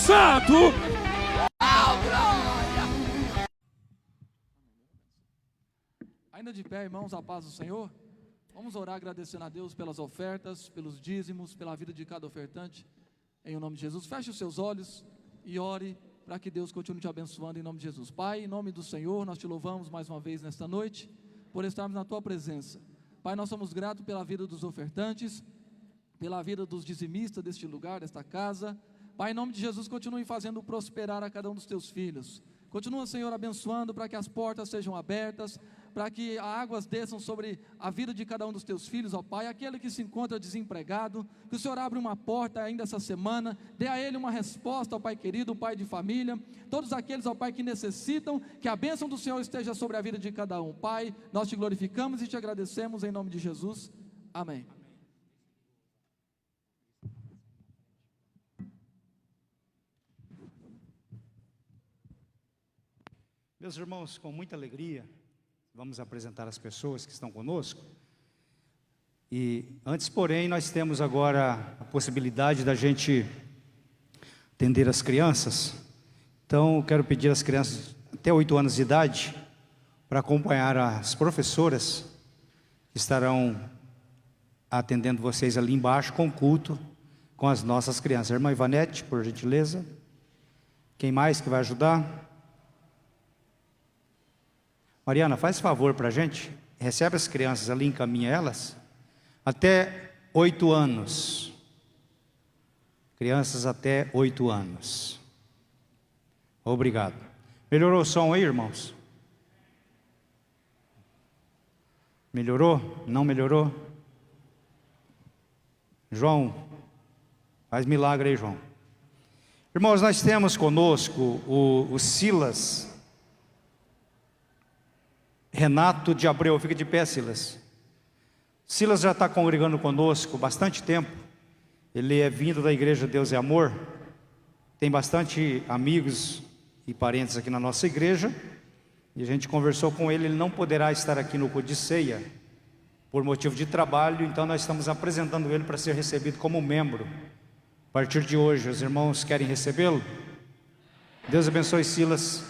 Santo. Ainda de pé, irmãos, a paz do Senhor. Vamos orar agradecendo a Deus pelas ofertas, pelos dízimos, pela vida de cada ofertante, em nome de Jesus. Feche os seus olhos e ore para que Deus continue te abençoando em nome de Jesus. Pai, em nome do Senhor, nós te louvamos mais uma vez nesta noite, por estarmos na tua presença. Pai, nós somos gratos pela vida dos ofertantes, pela vida dos dizimistas deste lugar, desta casa. Pai, em nome de Jesus, continue fazendo prosperar a cada um dos teus filhos. Continua, Senhor, abençoando para que as portas sejam abertas, para que as águas desçam sobre a vida de cada um dos teus filhos, ó Pai. Aquele que se encontra desempregado, que o Senhor abra uma porta ainda essa semana, dê a ele uma resposta, ó Pai querido, Pai de família. Todos aqueles, ó Pai, que necessitam, que a bênção do Senhor esteja sobre a vida de cada um. Pai, nós te glorificamos e te agradecemos em nome de Jesus. Amém. Meus irmãos, com muita alegria, vamos apresentar as pessoas que estão conosco. E antes, porém, nós temos agora a possibilidade da gente atender as crianças. Então, eu quero pedir às crianças até 8 anos de idade para acompanhar as professoras que estarão atendendo vocês ali embaixo com o culto com as nossas crianças. Irmã Ivanete, por gentileza. Quem mais que vai ajudar? Mariana, faz favor para a gente, recebe as crianças ali, encaminha elas, até 8 anos, crianças até 8 anos, obrigado. Melhorou o som aí, irmãos? Melhorou? Não melhorou? João, faz milagre aí, João. Irmãos, nós temos conosco o Silas Renato de Abreu. Fica de pé, Silas. Silas já está congregando conosco bastante tempo. Ele é vindo da igreja Deus é Amor. Tem bastante amigos e parentes aqui na nossa igreja. E a gente conversou com ele. Ele não poderá estar aqui no culto de ceia por motivo de trabalho. Então nós estamos apresentando ele para ser recebido como membro. A partir de hoje, os irmãos querem recebê-lo? Deus abençoe Silas.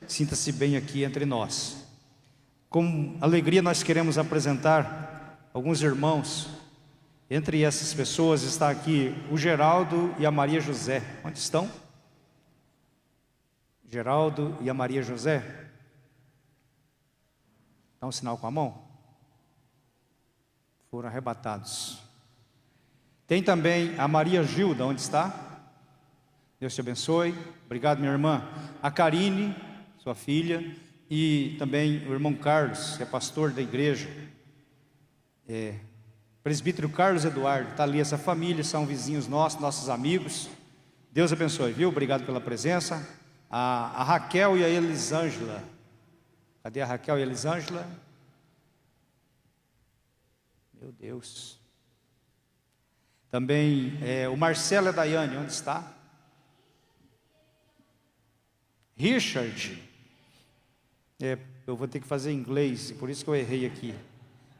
Sinta-se bem aqui entre nós. Com alegria nós queremos apresentar alguns irmãos. Entre essas pessoas está aqui o Geraldo e a Maria José. Onde estão? Geraldo e a Maria José. Dá um sinal com a mão. Foram arrebatados. Tem também a Maria Gilda. Onde está? Deus te abençoe. Obrigado, minha irmã. A Karine, sua filha. E também o irmão Carlos, que é pastor da igreja, presbítero Carlos Eduardo, está ali essa família, são vizinhos nossos, nossos amigos. Deus abençoe, viu? Obrigado pela presença. A Raquel e a Elisângela. Cadê a Raquel e a Elisângela? Meu Deus. Também o Marcelo e a Daiane, onde está? Richard. Eu vou ter que fazer em inglês, por isso que eu errei aqui.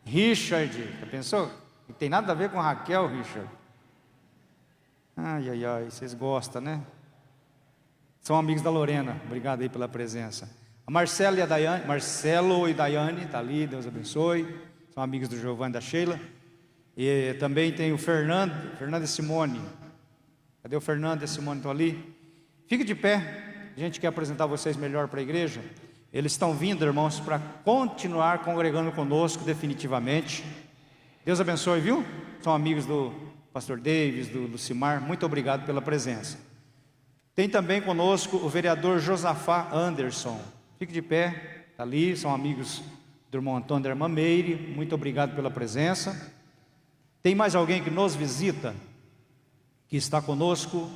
Richard, já pensou? Não tem nada a ver com Raquel, Richard. Ai, ai, ai, vocês gostam, né? São amigos da Lorena, obrigado aí pela presença. A Marcelo e Daiane, está ali, Deus abençoe. São amigos do Giovanni e da Sheila. E também tem o Fernando e Simone. Cadê o Fernando e a Simone? Estão ali? Fique de pé, a gente quer apresentar vocês melhor para a igreja. Eles estão vindo, irmãos, para continuar congregando conosco definitivamente. Deus abençoe, viu? São amigos do pastor Davis, do Lucimar. Muito obrigado pela presença. Tem também conosco o vereador Josafá Anderson. Fique de pé, está ali, são amigos do irmão Antônio e da irmã Meire. Muito obrigado pela presença. Tem mais alguém que nos visita, que está conosco,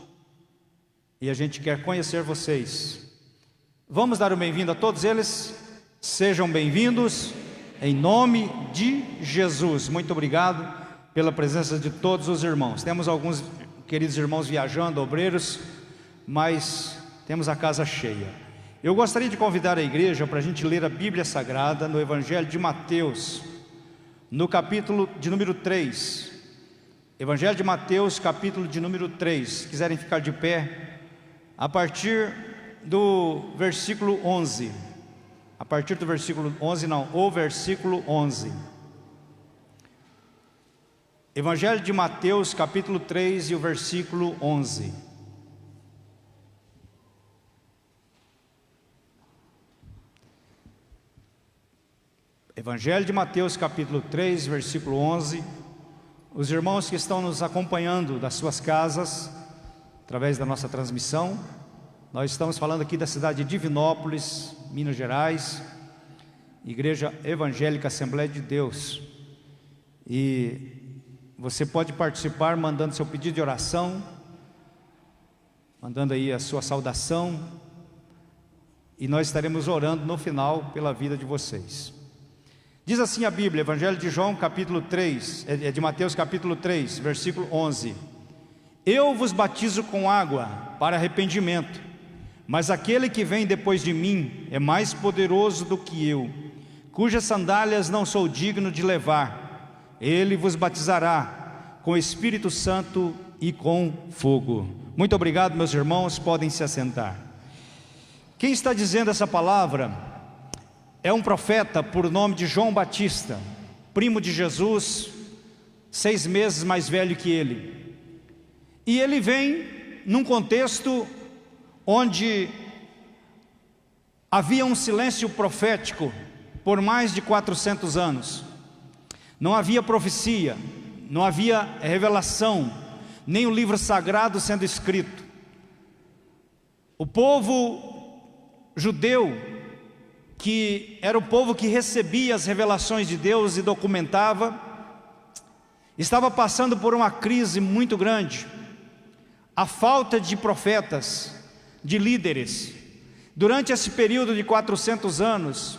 e a gente quer conhecer vocês. Vamos dar o bem-vindo a todos eles. Sejam bem-vindos em nome de Jesus. Muito obrigado pela presença de todos os irmãos. Temos alguns queridos irmãos viajando, obreiros, mas temos a casa cheia. Eu gostaria de convidar a igreja para a gente ler a Bíblia Sagrada no Evangelho de Mateus, no capítulo de número 3. Evangelho de Mateus, capítulo de número 3. Se quiserem ficar de pé, a partir do versículo 11. A partir do versículo 11, não, o versículo 11. Evangelho de Mateus, capítulo 3 e o versículo 11. Evangelho de Mateus, capítulo 3, versículo 11. Os irmãos que estão nos acompanhando das suas casas, através da nossa transmissão, nós estamos falando aqui da cidade de Divinópolis, Minas Gerais, Igreja Evangélica Assembleia de Deus. E você pode participar mandando seu pedido de oração, mandando aí a sua saudação, e nós estaremos orando no final pela vida de vocês. Diz assim a Bíblia, Evangelho de João, capítulo 3, de Mateus, capítulo 3, versículo 11. Eu vos batizo com água para arrependimento, mas aquele que vem depois de mim é mais poderoso do que eu, cujas sandálias não sou digno de levar. Ele vos batizará com o Espírito Santo e com fogo. Muito obrigado, meus irmãos, podem se assentar. Quem está dizendo essa palavra é um profeta por nome de João Batista, primo de Jesus, 6 meses mais velho que ele. E ele vem num contexto onde havia um silêncio profético por mais de 400 anos. Não havia profecia, não havia revelação, nem o livro sagrado sendo escrito. O povo judeu, que era o povo que recebia as revelações de Deus e documentava, estava passando por uma crise muito grande. A falta de profetas, de líderes. Durante esse período de 400 anos,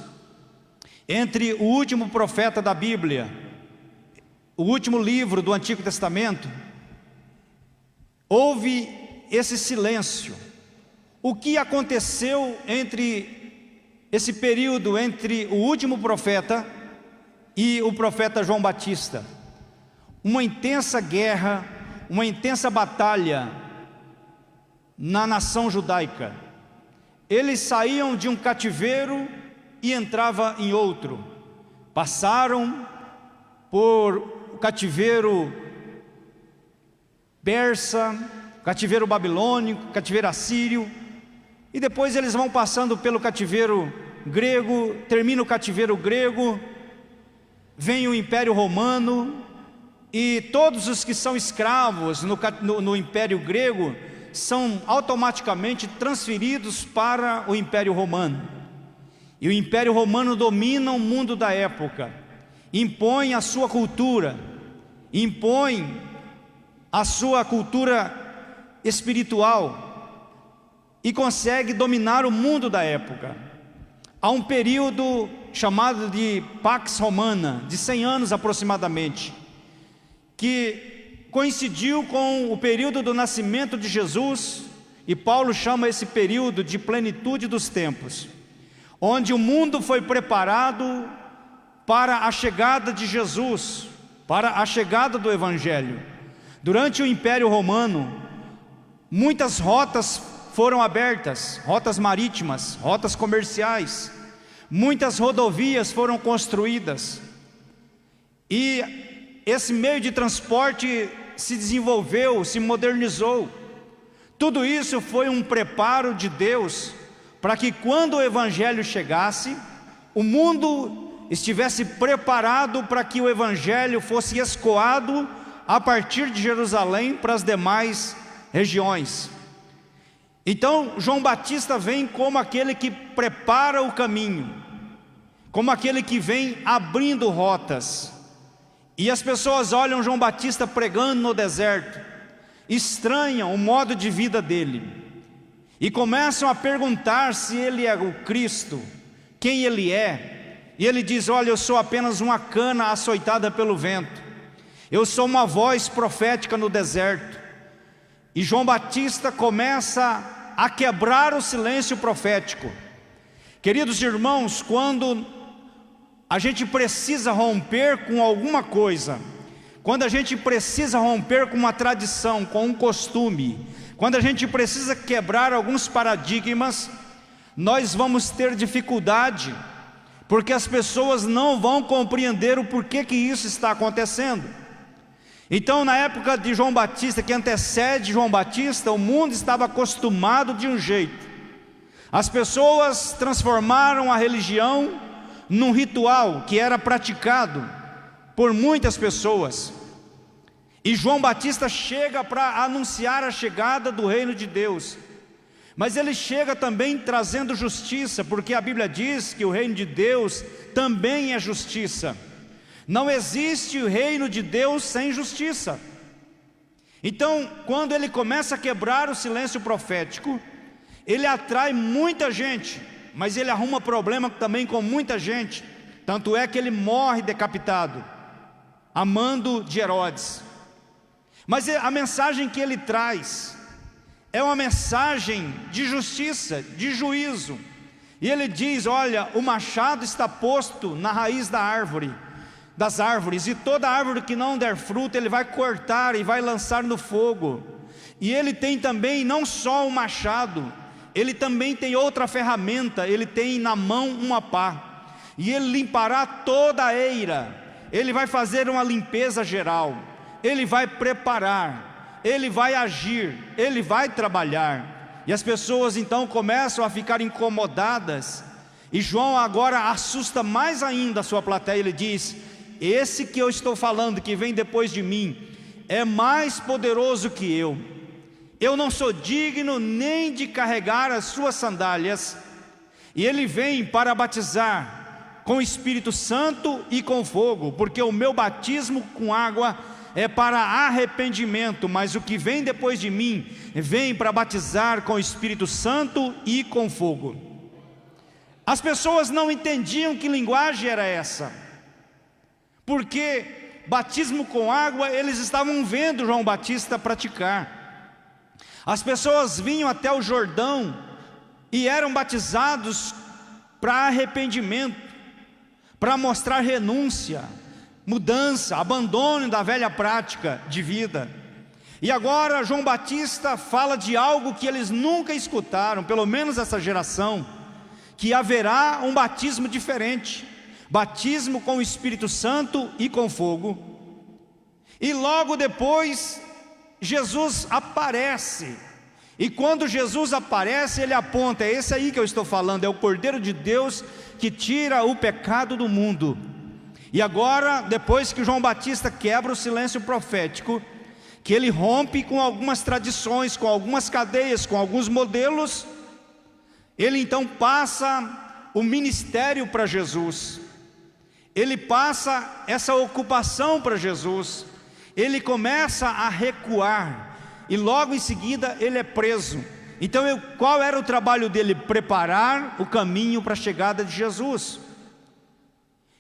entre o último profeta da Bíblia, o último livro do Antigo Testamento, houve esse silêncio. O que aconteceu entre esse período entre o último profeta e o profeta João Batista? Uma intensa guerra, uma intensa batalha na nação judaica. Eles saíam de um cativeiro e entravam em outro. Passaram por cativeiro persa, cativeiro babilônico, cativeiro assírio, e depois eles vão passando pelo cativeiro grego, termina o cativeiro grego, vem o Império Romano, e todos os que são escravos no Império Grego são automaticamente transferidos para o Império Romano. E o Império Romano domina o mundo da época, impõe a sua cultura, impõe a sua cultura espiritual, e consegue dominar o mundo da época. Há um período chamado de Pax Romana, de 100 anos aproximadamente, que coincidiu com o período do nascimento de Jesus, e Paulo chama esse período de plenitude dos tempos, onde o mundo foi preparado para a chegada de Jesus, para a chegada do Evangelho. Durante o Império Romano, muitas rotas foram abertas, rotas marítimas, rotas comerciais, muitas rodovias foram construídas, e esse meio de transporte se desenvolveu, se modernizou. Tudo isso foi um preparo de Deus, para que quando o Evangelho chegasse, o mundo estivesse preparado para que o Evangelho fosse escoado a partir de Jerusalém para as demais regiões. Então João Batista vem como aquele que prepara o caminho, como aquele que vem abrindo rotas. E as pessoas olham João Batista pregando no deserto, estranham o modo de vida dele, e começam a perguntar se ele é o Cristo, quem ele é. E ele diz: olha, eu sou apenas uma cana açoitada pelo vento, eu sou uma voz profética no deserto. E João Batista começa a quebrar o silêncio profético. Queridos irmãos, quando a gente precisa romper com alguma coisa, quando a gente precisa romper com uma tradição, com um costume, quando a gente precisa quebrar alguns paradigmas, nós vamos ter dificuldade, porque as pessoas não vão compreender o porquê que isso está acontecendo. Então, na época de João Batista, que antecede João Batista, o mundo estava acostumado de um jeito. As pessoas transformaram a religião num ritual que era praticado por muitas pessoas. E João Batista chega para anunciar a chegada do reino de Deus. Mas ele chega também trazendo justiça, porque a Bíblia diz que o reino de Deus também é justiça. Não existe o reino de Deus sem justiça. Então, quando ele começa a quebrar o silêncio profético, ele atrai muita gente, mas ele arruma problema também com muita gente. Tanto é que ele morre decapitado, a mando de Herodes. Mas a mensagem que ele traz é uma mensagem de justiça, de juízo. E ele diz: olha, o machado está posto na raiz das árvores, e toda árvore que não der fruto, ele vai cortar e vai lançar no fogo. E ele tem também não só o machado, ele também tem outra ferramenta, ele tem na mão uma pá, e ele limpará toda a eira. Ele vai fazer uma limpeza geral, ele vai preparar, ele vai agir, ele vai trabalhar. E as pessoas então começam a ficar incomodadas, e João agora assusta mais ainda a sua plateia. Ele diz: esse que eu estou falando, que vem depois de mim, é mais poderoso que eu não sou digno nem de carregar as suas sandálias, e ele vem para batizar com o Espírito Santo e com fogo, porque o meu batismo com água é para arrependimento, mas o que vem depois de mim vem para batizar com o Espírito Santo e com fogo. As pessoas não entendiam que linguagem era essa, porque batismo com água eles estavam vendo João Batista praticar. As pessoas vinham até o Jordão e eram batizados para arrependimento, para mostrar renúncia, mudança, abandono da velha prática de vida. E agora João Batista fala de algo que eles nunca escutaram, pelo menos essa geração, que haverá um batismo diferente, batismo com o Espírito Santo e com fogo. E logo depois Jesus aparece, e quando Jesus aparece, ele aponta: é esse aí que eu estou falando, é o Cordeiro de Deus que tira o pecado do mundo. E agora, depois que João Batista quebra o silêncio profético, que ele rompe com algumas tradições, com algumas cadeias, com alguns modelos, ele então passa o ministério para Jesus, ele passa essa ocupação para Jesus, ele começa a recuar, e logo em seguida ele é preso. Então qual era o trabalho dele? Preparar o caminho para a chegada de Jesus.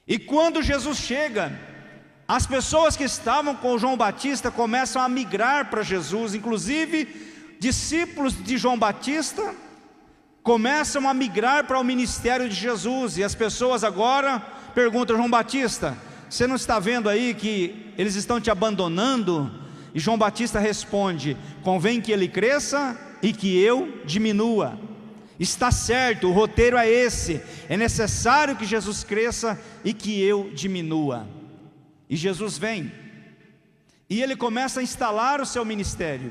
E quando Jesus chega, as pessoas que estavam com João Batista começam a migrar para Jesus, inclusive discípulos de João Batista começam a migrar para o ministério de Jesus. E as pessoas agora perguntam: João Batista, você não está vendo aí que eles estão te abandonando? E João Batista responde: convém que ele cresça e que eu diminua. Está certo, o roteiro é esse, é necessário que Jesus cresça e que eu diminua. E Jesus vem, e ele começa a instalar o seu ministério.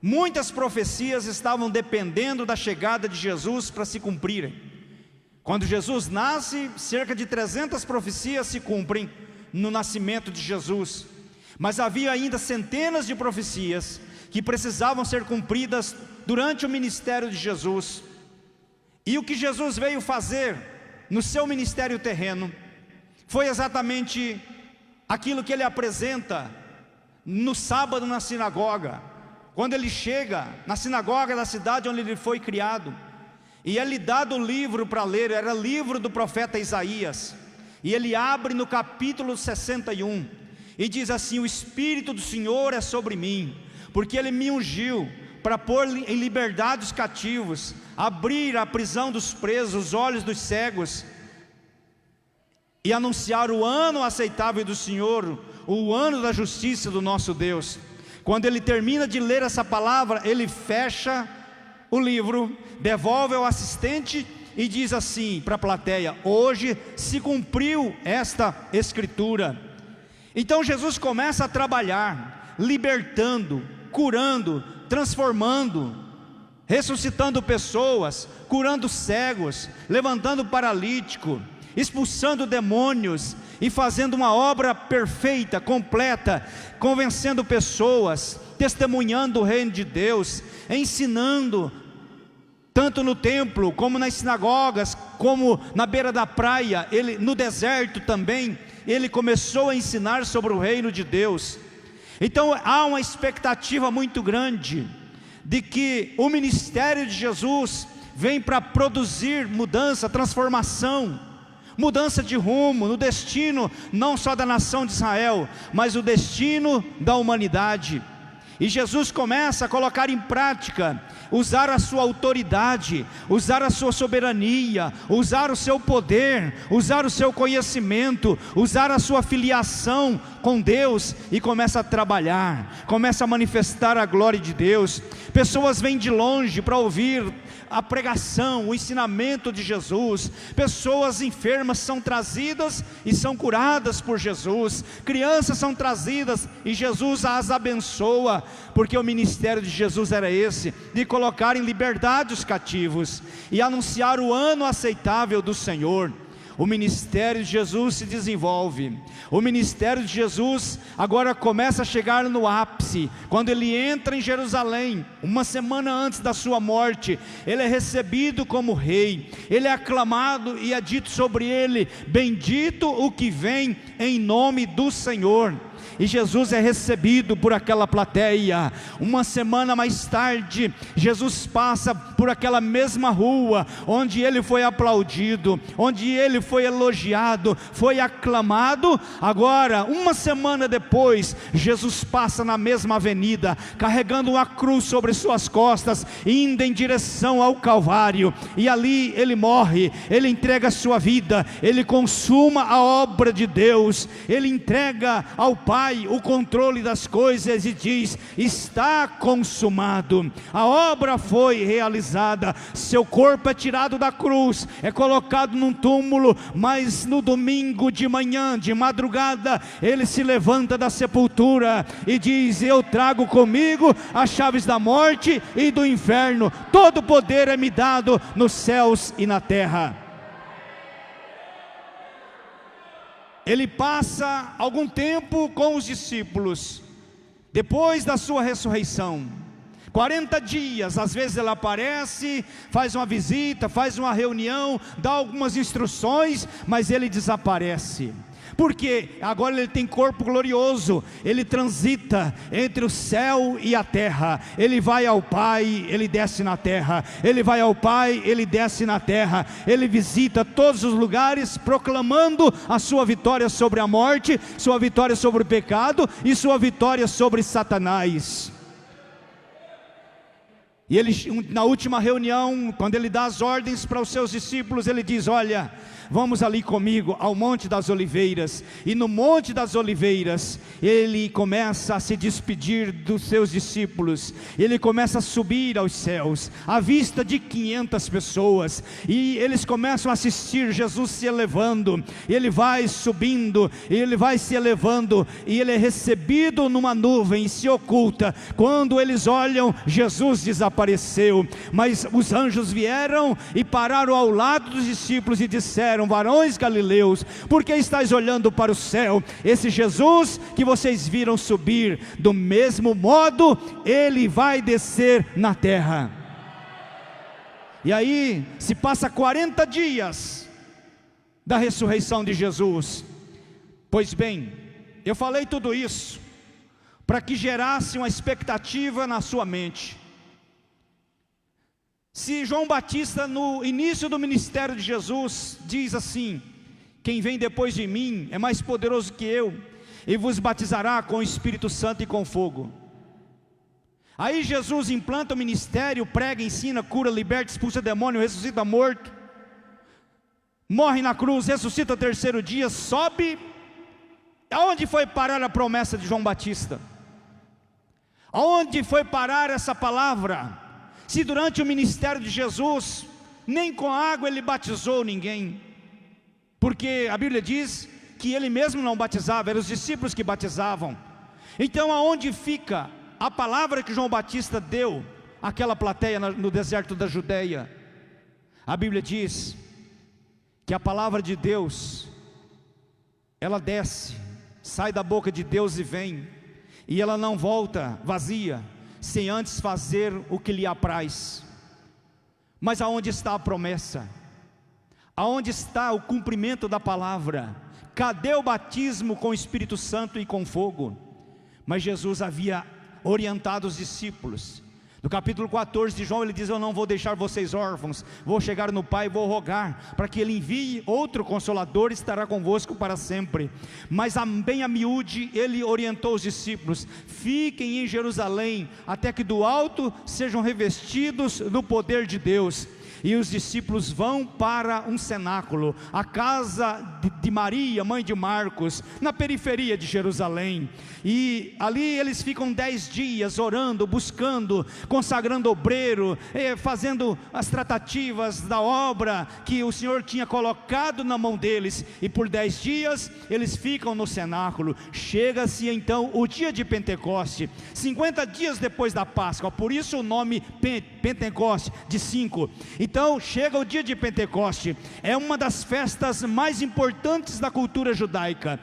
Muitas profecias estavam dependendo da chegada de Jesus para se cumprirem. Quando Jesus nasce, cerca de 300 profecias se cumprem no nascimento de Jesus. Mas havia ainda centenas de profecias que precisavam ser cumpridas durante o ministério de Jesus. E o que Jesus veio fazer no seu ministério terreno foi exatamente aquilo que ele apresenta no sábado na sinagoga, quando ele chega na sinagoga da cidade onde ele foi criado, e é lhe dado o livro para ler. Era livro do profeta Isaías, e ele abre no capítulo 61 e diz assim: o Espírito do Senhor é sobre mim, porque ele me ungiu para pôr em liberdade os cativos, abrir a prisão dos presos, os olhos dos cegos, e anunciar o ano aceitável do Senhor, o ano da justiça do nosso Deus. Quando ele termina de ler essa palavra, ele fecha o livro, devolve ao assistente e diz assim para a plateia: hoje se cumpriu esta escritura. Então Jesus começa a trabalhar, libertando, curando, transformando, ressuscitando pessoas, curando cegos, levantando paralítico, expulsando demônios e fazendo uma obra perfeita, completa, convencendo pessoas, testemunhando o reino de Deus, ensinando, tanto no templo, como nas sinagogas, como na beira da praia, no deserto também, ele começou a ensinar sobre o reino de Deus. Então há uma expectativa muito grande, de que o ministério de Jesus vem para produzir mudança, transformação, mudança de rumo, no destino, não só da nação de Israel, mas o destino da humanidade. E Jesus começa a colocar em prática, usar a sua autoridade, usar a sua soberania, usar o seu poder, usar o seu conhecimento, usar a sua filiação com Deus, e começa a trabalhar, começa a manifestar a glória de Deus. Pessoas vêm de longe para ouvir a pregação, o ensinamento de Jesus. Pessoas enfermas são trazidas e são curadas por Jesus. Crianças são trazidas e Jesus as abençoa, porque o ministério de Jesus era esse, de colocar em liberdade os cativos e anunciar o ano aceitável do Senhor. O ministério de Jesus se desenvolve. O ministério de Jesus agora começa a chegar no ápice, quando ele entra em Jerusalém, uma semana antes da sua morte. Ele é recebido como rei, ele é aclamado e é dito sobre ele: bendito o que vem em nome do Senhor. E Jesus é recebido por aquela plateia. Uma semana mais tarde, Jesus passa por aquela mesma rua, onde ele foi aplaudido, onde ele foi elogiado, foi aclamado. Agora, uma semana depois, Jesus passa na mesma avenida, carregando uma cruz sobre suas costas, indo em direção ao Calvário, e ali ele morre, ele entrega a sua vida, ele consuma a obra de Deus, ele entrega ao Pai o controle das coisas e diz: está consumado, a obra foi realizada. Seu corpo é tirado da cruz, é colocado num túmulo, mas no domingo de manhã, de madrugada, ele se levanta da sepultura e diz: eu trago comigo as chaves da morte e do inferno, todo poder é me dado nos céus e na terra. Ele passa algum tempo com os discípulos, depois da sua ressurreição, 40 dias, às vezes ele aparece, faz uma visita, faz uma reunião, dá algumas instruções, mas ele desaparece. Porque agora ele tem corpo glorioso, ele transita entre o céu e a terra, ele vai ao Pai, ele desce na terra, ele vai ao Pai, ele desce na terra, ele visita todos os lugares, proclamando a sua vitória sobre a morte, sua vitória sobre o pecado e sua vitória sobre Satanás. E ele, na última reunião, quando ele dá as ordens para os seus discípulos, ele diz: olha, vamos ali comigo ao Monte das Oliveiras. E no Monte das Oliveiras, ele começa a se despedir dos seus discípulos, ele começa a subir aos céus, à vista de 500 pessoas, e eles começam a assistir Jesus se elevando, ele vai subindo, ele vai se elevando, e ele é recebido numa nuvem e se oculta. Quando eles olham, Jesus desapareceu, mas os anjos vieram e pararam ao lado dos discípulos e disseram: varões galileus, por que estáis olhando para o céu? Esse Jesus que vocês viram subir, do mesmo modo ele vai descer na terra. E aí se passa 40 dias da ressurreição de Jesus. Pois bem, eu falei tudo isso para que gerasse uma expectativa na sua mente. Se João Batista, no início do ministério de Jesus, diz assim: quem vem depois de mim é mais poderoso que eu, e vos batizará com o Espírito Santo e com fogo. Aí Jesus implanta o ministério, prega, ensina, cura, liberta, expulsa demônio, ressuscita morto, morre na cruz, ressuscita ao terceiro dia, sobe. Aonde foi parar a promessa de João Batista? Aonde foi parar essa palavra? Se durante o ministério de Jesus, nem com água ele batizou ninguém, porque a Bíblia diz que ele mesmo não batizava, eram os discípulos que batizavam. Então aonde fica a palavra que João Batista deu àquela plateia no deserto da Judeia? A Bíblia diz que a palavra de Deus, ela desce, sai da boca de Deus e vem, e ela não volta vazia, sem antes fazer o que lhe apraz. Mas aonde está a promessa? Aonde está o cumprimento da palavra? Cadê o batismo com o Espírito Santo e com fogo? Mas Jesus havia orientado os discípulos. No capítulo 14 de João ele diz: eu não vou deixar vocês órfãos, vou chegar no Pai e vou rogar para que ele envie outro Consolador, estará convosco para sempre. Mas bem a miúde ele orientou os discípulos: fiquem em Jerusalém, até que do alto sejam revestidos no poder de Deus. E os discípulos vão para um cenáculo, a casa de Maria, mãe de Marcos, na periferia de Jerusalém. E ali eles ficam 10 dias orando, buscando, consagrando obreiro, fazendo as tratativas da obra que o Senhor tinha colocado na mão deles. E por 10 dias eles ficam no cenáculo. Chega-se então o dia de Pentecoste, 50 dias depois da Páscoa, por isso o nome Pentecoste, de 5. Então chega o dia de Pentecoste, é uma das festas mais importantes da cultura judaica.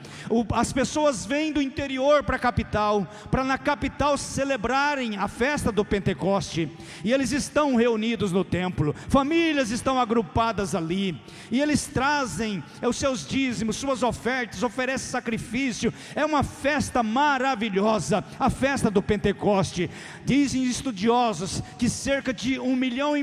As pessoas vêm do interior para a capital, para na capital celebrarem a festa do Pentecoste, e eles estão reunidos no templo, famílias estão agrupadas ali, e eles trazem os seus dízimos, suas ofertas, oferecem sacrifício. É uma festa maravilhosa, a festa do Pentecoste. Dizem estudiosos que cerca de 1,5 milhão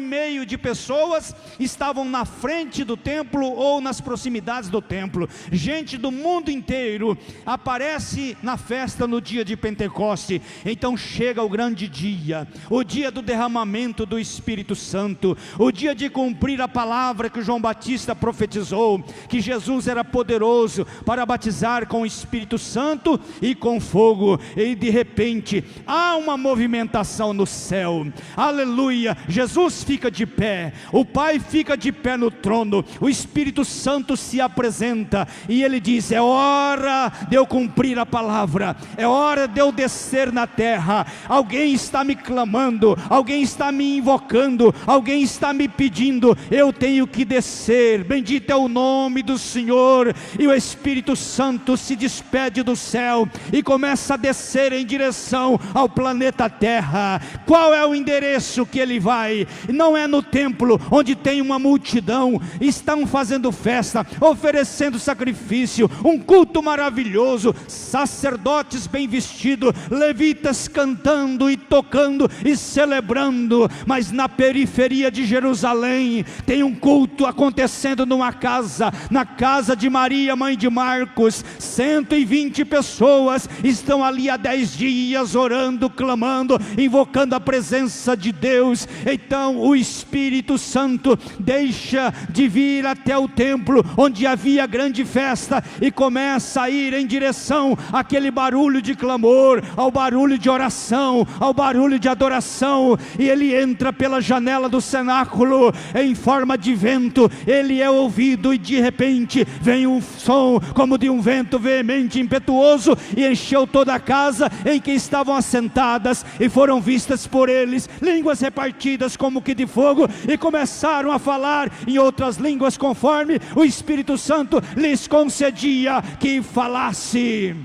de pessoas estavam na frente do templo ou nas proximidades do templo. Gente do mundo inteiro aparece na festa no dia de Pentecoste. Então chega o grande dia, o dia do derramamento do Espírito Santo, o dia de cumprir a palavra que João Batista profetizou, que Jesus era poderoso para batizar com o Espírito Santo e com fogo. E de repente há uma movimentação no céu, aleluia. Jesus fica de pé, o Pai fica de pé no trono, o Espírito Santo se apresenta e ele diz: é hora de eu cumprir a palavra, é hora de eu descer na terra. Alguém está me clamando, alguém está me invocando, alguém está me pedindo, eu tenho que descer. Bendito é o nome do Senhor. E o Espírito Santo se despede do céu e começa a descer em direção ao planeta Terra. Qual é o endereço que ele vai? Não é no templo, onde tem uma multidão, estão fazendo festa, oferecendo sacrifício, um culto maravilhoso, sacerdotes bem vestidos, levitas cantando e tocando e celebrando. Mas na periferia de Jerusalém tem um culto acontecendo numa casa, na casa de Maria, mãe de Marcos. 120 pessoas estão ali há 10 dias orando, clamando, invocando a presença de Deus. Então o Espírito Santo deixa de vir até o templo onde havia grande festa e começa a ir em direção àquele barulho de clamor, ao barulho de oração, ao barulho de adoração. E ele entra pela janela do cenáculo em forma de vento, ele é ouvido e de repente vem um som como de um vento veemente, impetuoso, e encheu toda a casa em que estavam assentadas, e foram vistas por eles línguas repartidas como que de fogo, e começaram a falar em outras línguas conforme o Espírito Santo lhes concedia que falasse.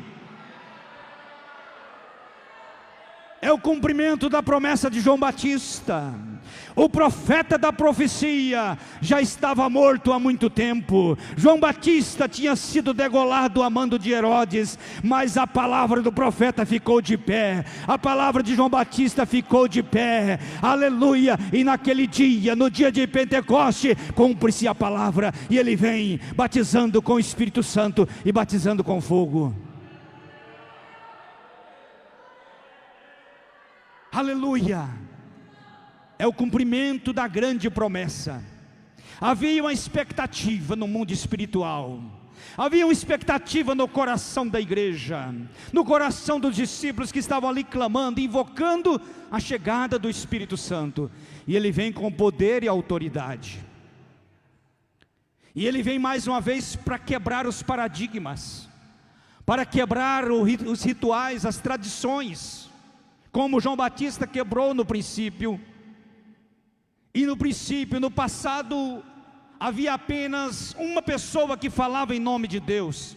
É o cumprimento da promessa de João Batista. O profeta da profecia já estava morto há muito tempo. João Batista tinha sido degolado a mando de Herodes, mas a palavra do profeta ficou de pé. A palavra de João Batista ficou de pé, aleluia. E naquele dia, no dia de Pentecoste, cumpre-se a palavra, e ele vem batizando com o Espírito Santo e batizando com fogo. Aleluia. É o cumprimento da grande promessa. Havia uma expectativa no mundo espiritual. Havia uma expectativa no coração da igreja, no coração dos discípulos que estavam ali clamando, invocando a chegada do Espírito Santo. E ele vem com poder e autoridade. E ele vem mais uma vez para quebrar os paradigmas, para quebrar os rituais, as tradições, como João Batista quebrou no princípio. E no princípio, no passado, havia apenas uma pessoa que falava em nome de Deus,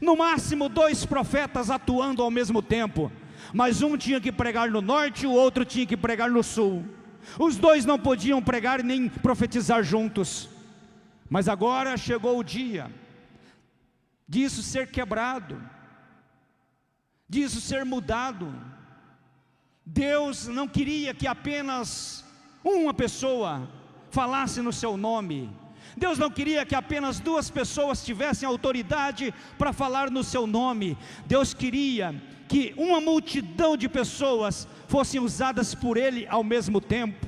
no máximo 2 profetas atuando ao mesmo tempo, mas um tinha que pregar no norte, o outro tinha que pregar no sul. Os 2 não podiam pregar nem profetizar juntos. Mas agora chegou o dia disso ser quebrado, disso ser mudado. Deus não queria que apenas uma pessoa falasse no seu nome. Deus não queria que apenas 2 pessoas tivessem autoridade para falar no seu nome. Deus queria que uma multidão de pessoas fossem usadas por Ele ao mesmo tempo.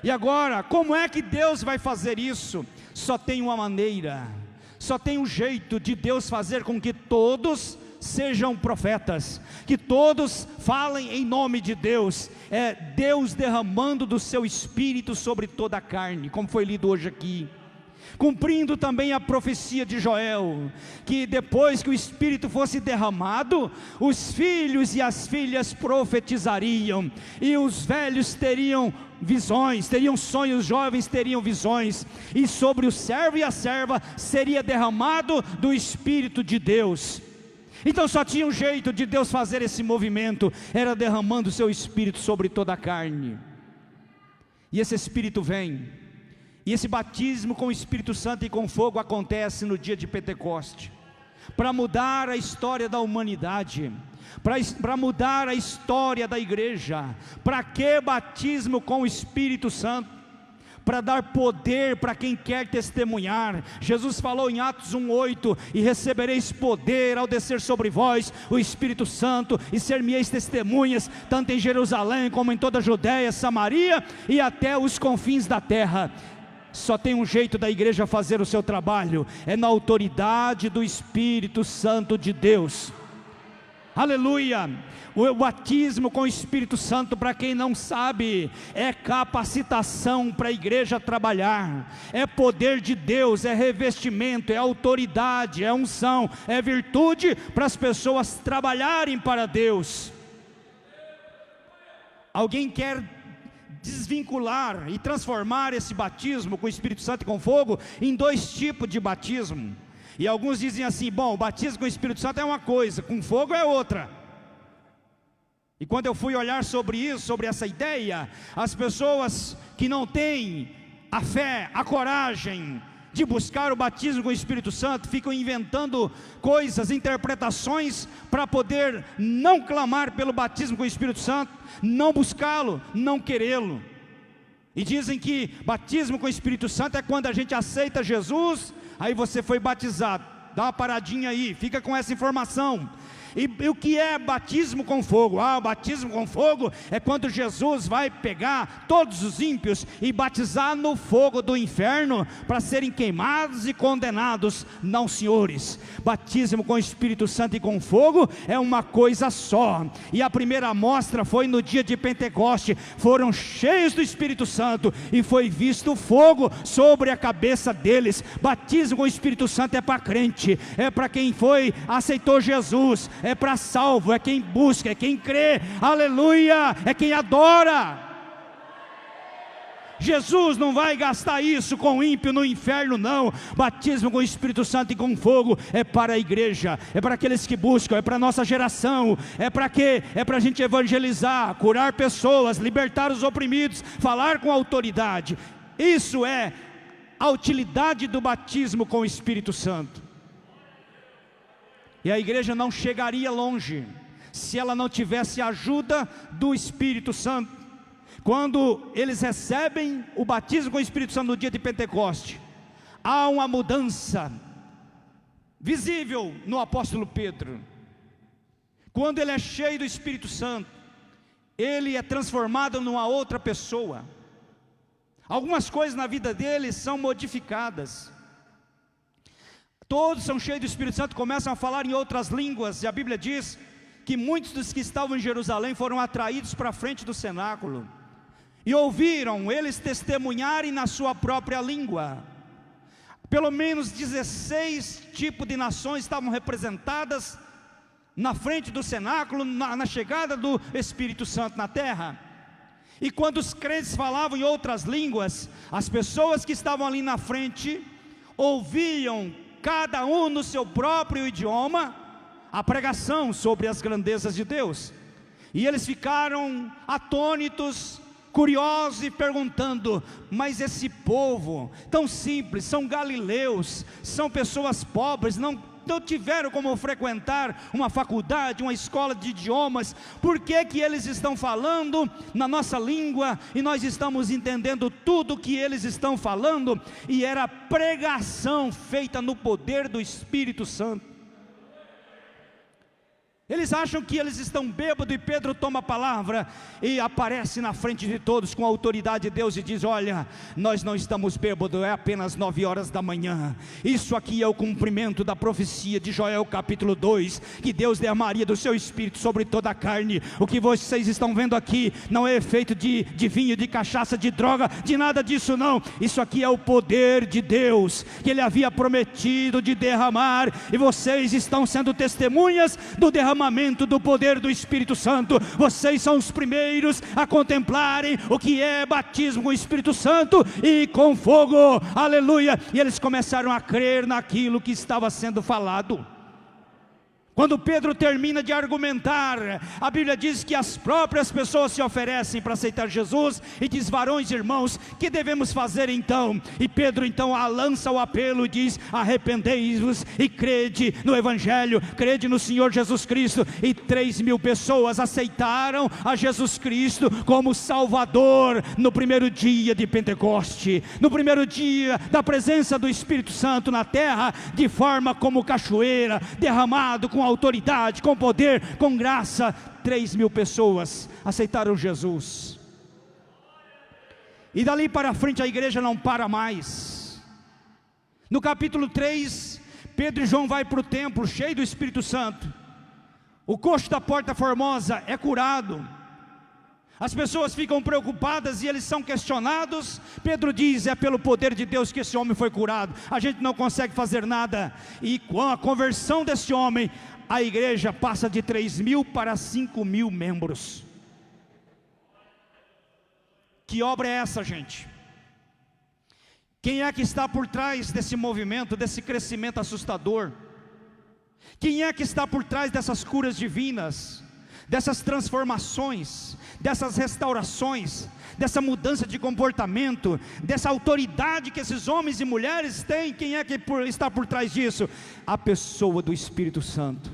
E agora, como é que Deus vai fazer isso? Só tem uma maneira, só tem um jeito de Deus fazer com que todos sejam profetas, que todos falem em nome de Deus. É Deus derramando do seu Espírito sobre toda a carne, como foi lido hoje aqui, cumprindo também a profecia de Joel, que depois que o Espírito fosse derramado, os filhos e as filhas profetizariam, e os velhos teriam visões, teriam sonhos, jovens teriam visões, e sobre o servo e a serva seria derramado do Espírito de Deus. Então só tinha um jeito de Deus fazer esse movimento, era derramando o seu Espírito sobre toda a carne. E esse Espírito vem, e esse batismo com o Espírito Santo e com fogo acontece no dia de Pentecoste, para mudar a história da humanidade, para mudar a história da igreja. Para que batismo com o Espírito Santo? Para dar poder para quem quer testemunhar. Jesus falou em Atos 1:8: e recebereis poder ao descer sobre vós o Espírito Santo, e ser-me-eis testemunhas, tanto em Jerusalém como em toda a Judéia, Samaria e até os confins da terra. Só tem um jeito da igreja fazer o seu trabalho, é na autoridade do Espírito Santo de Deus. Aleluia! O batismo com o Espírito Santo, para quem não sabe, é capacitação para a igreja trabalhar, é poder de Deus, é revestimento, é autoridade, é unção, é virtude para as pessoas trabalharem para Deus. Alguém quer desvincular e transformar esse batismo com o Espírito Santo e com fogo em 2 tipos de batismo. E alguns dizem assim: bom, o batismo com o Espírito Santo é uma coisa, com fogo é outra. E quando eu fui olhar sobre isso, sobre essa ideia, as pessoas que não têm a fé, a coragem de buscar o batismo com o Espírito Santo, ficam inventando coisas, interpretações, para poder não clamar pelo batismo com o Espírito Santo, não buscá-lo, não querê-lo. E dizem que batismo com o Espírito Santo é quando a gente aceita Jesus, aí você foi batizado. Dá uma paradinha aí, fica com essa informação. E o que é batismo com fogo? O batismo com fogo é quando Jesus vai pegar todos os ímpios e batizar no fogo do inferno, para serem queimados e condenados. Não, senhores, batismo com o Espírito Santo e com fogo é uma coisa só. E a primeira amostra foi no dia de Pentecoste, foram cheios do Espírito Santo, e foi visto fogo sobre a cabeça deles. Batismo com o Espírito Santo é para crente, é para quem aceitou Jesus, é para salvo, é quem busca, é quem crê, aleluia, é quem adora. Jesus não vai gastar isso com o ímpio no inferno, não. Batismo com o Espírito Santo e com fogo é para a igreja, é para aqueles que buscam, é para a nossa geração. É para quê? É para a gente evangelizar, curar pessoas, libertar os oprimidos, falar com autoridade. Isso é a utilidade do batismo com o Espírito Santo. E a igreja não chegaria longe se ela não tivesse a ajuda do Espírito Santo. Quando eles recebem o batismo com o Espírito Santo no dia de Pentecoste, há uma mudança visível no apóstolo Pedro. Quando ele é cheio do Espírito Santo, ele é transformado numa outra pessoa. Algumas coisas na vida dele são modificadas. Todos são cheios do Espírito Santo, começam a falar em outras línguas, e a Bíblia diz que muitos dos que estavam em Jerusalém foram atraídos para a frente do cenáculo, e ouviram eles testemunharem na sua própria língua. Pelo menos 16 tipos de nações estavam representadas na frente do cenáculo, na chegada do Espírito Santo na terra. E quando os crentes falavam em outras línguas, as pessoas que estavam ali na frente ouviam, cada um no seu próprio idioma, a pregação sobre as grandezas de Deus. E eles ficaram atônitos, curiosos e perguntando: mas esse povo tão simples, são galileus, são pessoas pobres, não tiveram como frequentar uma faculdade, uma escola de idiomas, por que que eles estão falando na nossa língua e nós estamos entendendo tudo o que eles estão falando? E era pregação feita no poder do Espírito Santo. Eles acham que eles estão bêbados, e Pedro toma a palavra e aparece na frente de todos com a autoridade de Deus e diz: olha, nós não estamos bêbados, é apenas 9 horas da manhã. Isso aqui é o cumprimento da profecia de Joel capítulo 2, que Deus derramaria do seu Espírito sobre toda a carne. O que vocês estão vendo aqui não é efeito de vinho, de cachaça, de droga, de nada disso não. Isso aqui é o poder de Deus, que Ele havia prometido de derramar, e vocês estão sendo testemunhas do derramamento do poder do Espírito Santo. Vocês são os primeiros a contemplarem o que é batismo com o Espírito Santo e com fogo, aleluia. E eles começaram a crer naquilo que estava sendo falado. Quando Pedro termina de argumentar, a Bíblia diz que as próprias pessoas se oferecem para aceitar Jesus e diz: varões e irmãos, que devemos fazer então? E Pedro então lança o apelo e diz: arrependei-vos e crede no Evangelho, crede no Senhor Jesus Cristo. E 3.000 pessoas aceitaram a Jesus Cristo como Salvador no primeiro dia de Pentecoste, no primeiro dia da presença do Espírito Santo na terra, de forma como cachoeira, derramado com autoridade, com poder, com graça. 3.000 pessoas aceitaram Jesus. E dali para frente a igreja não para mais. No capítulo 3, Pedro e João vai para o templo cheio do Espírito Santo. O coxo da Porta Formosa é curado. As pessoas ficam preocupadas e eles são questionados. Pedro diz: é pelo poder de Deus que esse homem foi curado, a gente não consegue fazer nada. E com a conversão desse homem, a igreja passa de 3.000 para 5.000 membros. Que obra é essa, gente? Quem é que está por trás desse movimento, desse crescimento assustador? Quem é que está por trás dessas curas divinas, dessas transformações, dessas restaurações, dessa mudança de comportamento, dessa autoridade que esses homens e mulheres têm? Quem é que está por trás disso? A pessoa do Espírito Santo.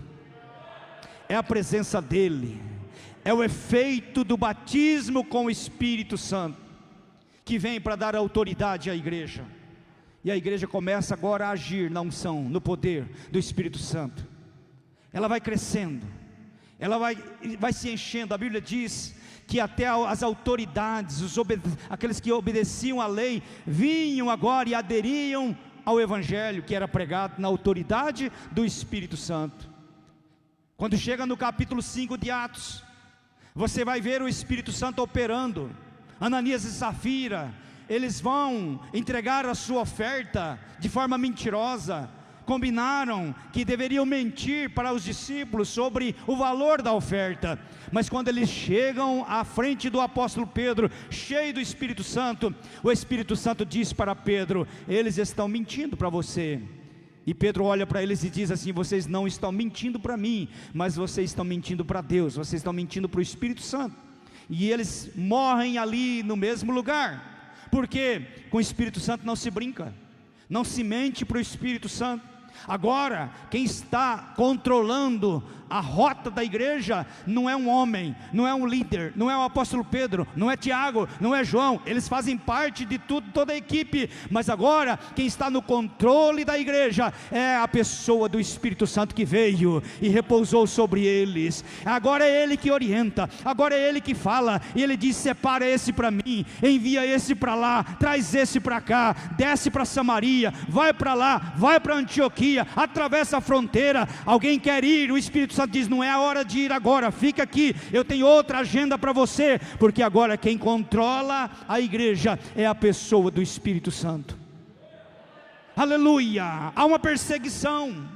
É a presença dele, é o efeito do batismo com o Espírito Santo, que vem para dar autoridade à igreja. E a igreja começa agora a agir na unção, no poder do Espírito Santo. Ela vai crescendo, ela vai se enchendo. A Bíblia diz que até as autoridades, aqueles que obedeciam à lei, vinham agora e aderiam ao Evangelho que era pregado na autoridade do Espírito Santo. Quando chega no capítulo 5 de Atos, você vai ver o Espírito Santo operando. Ananias e Safira, eles vão entregar a sua oferta de forma mentirosa. Combinaram que deveriam mentir para os discípulos sobre o valor da oferta. Mas quando eles chegam à frente do apóstolo Pedro, cheio do Espírito Santo, o Espírito Santo diz para Pedro: eles estão mentindo para você. E Pedro olha para eles e diz assim: vocês não estão mentindo para mim, mas vocês estão mentindo para Deus, vocês estão mentindo para o Espírito Santo. E eles morrem ali no mesmo lugar, porque com o Espírito Santo não se brinca, não se mente para o Espírito Santo. Agora, quem está controlando a rota da igreja não é um homem, não é um líder, não é o apóstolo Pedro, não é Tiago, não é João. Eles fazem parte de tudo, toda a equipe, mas agora quem está no controle da igreja é a pessoa do Espírito Santo que veio e repousou sobre eles. Agora é ele que orienta, agora é ele que fala, e ele diz: separa esse para mim, envia esse para lá, traz esse para cá, desce para Samaria, vai para lá, vai para Antioquia, atravessa a fronteira. Alguém quer ir, o Espírito Santo diz: não é a hora de ir agora, fica aqui, eu tenho outra agenda para você, porque agora quem controla a igreja é a pessoa do Espírito Santo. Aleluia! Há uma perseguição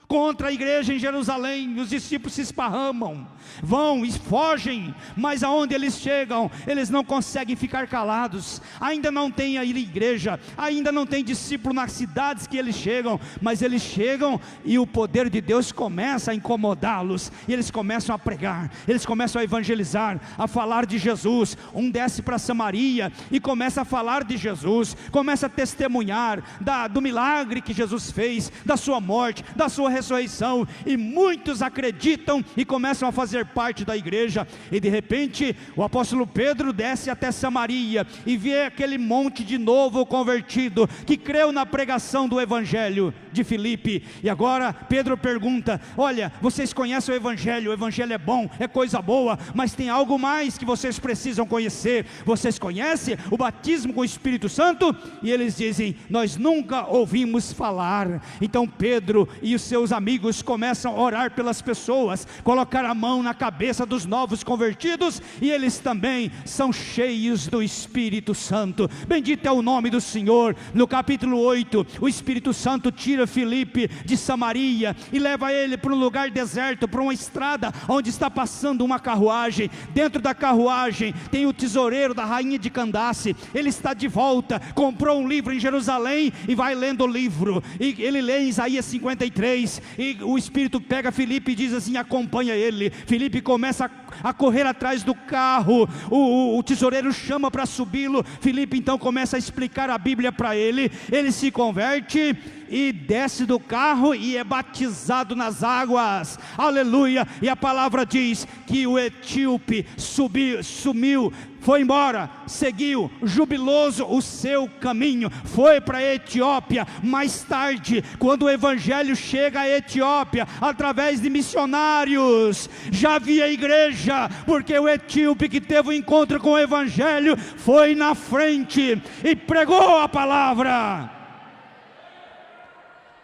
contra a igreja em Jerusalém. Os discípulos se esparramam, vão e fogem, mas aonde eles chegam, eles não conseguem ficar calados. Ainda não tem a igreja, ainda não tem discípulo nas cidades que eles chegam, mas eles chegam e o poder de Deus começa a incomodá-los, e eles começam a pregar, eles começam a evangelizar, a falar de Jesus. Um desce para Samaria e começa a falar de Jesus, começa a testemunhar do milagre que Jesus fez, da sua morte, da sua ressurreição, e muitos acreditam e começam a fazer parte da igreja. E de repente o apóstolo Pedro desce até Samaria e vê aquele monte de novo convertido que creu na pregação do evangelho de Filipe. E agora Pedro pergunta: olha, vocês conhecem o evangelho é bom, é coisa boa, mas tem algo mais que vocês precisam conhecer. Vocês conhecem o batismo com o Espírito Santo? E eles dizem: nós nunca ouvimos falar. Então Pedro e os seus amigos começam a orar pelas pessoas, colocar a mão na cabeça dos novos convertidos, e eles também são cheios do Espírito Santo. Bendito é o nome do Senhor. No capítulo 8, o Espírito Santo tira Filipe de Samaria e leva ele para um lugar deserto, para uma estrada onde está passando uma carruagem. Dentro da carruagem tem o tesoureiro da rainha de Candace. Ele está de volta, comprou um livro em Jerusalém e vai lendo o livro, e ele lê Isaías 53, e o Espírito pega Filipe e diz assim: acompanha ele. Filipe começa a correr atrás do carro, o tesoureiro chama para subi-lo. Filipe então começa a explicar a Bíblia para ele. Ele se converte e desce do carro e é batizado nas águas. Aleluia! E a palavra diz que o etíope sumiu, foi embora, seguiu jubiloso o seu caminho, foi para a Etiópia. Mais tarde, quando o evangelho chega à Etiópia através de missionários, já havia igreja, porque o etíope que teve o encontro com o evangelho foi na frente e pregou a palavra.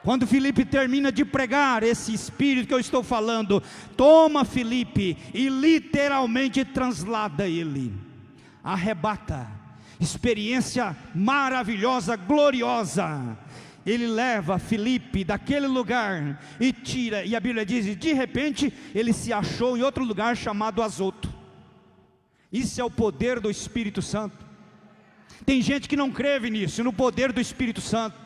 Quando Filipe termina de pregar, esse Espírito que eu estou falando toma Filipe e literalmente translada ele, arrebata. Experiência maravilhosa, gloriosa. Ele leva Filipe daquele lugar e tira, e a Bíblia diz, de repente ele se achou em outro lugar chamado Azoto. Isso é o poder do Espírito Santo. Tem gente que não crê nisso, no poder do Espírito Santo.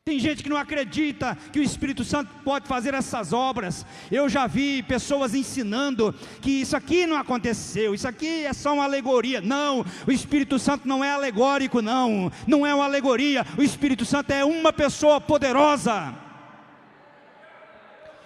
Tem gente que não acredita que o Espírito Santo pode fazer essas obras. Eu já vi pessoas ensinando que isso aqui não aconteceu, isso aqui é só uma alegoria. Não, o Espírito Santo não é alegórico, não é uma alegoria. O Espírito Santo é uma pessoa poderosa.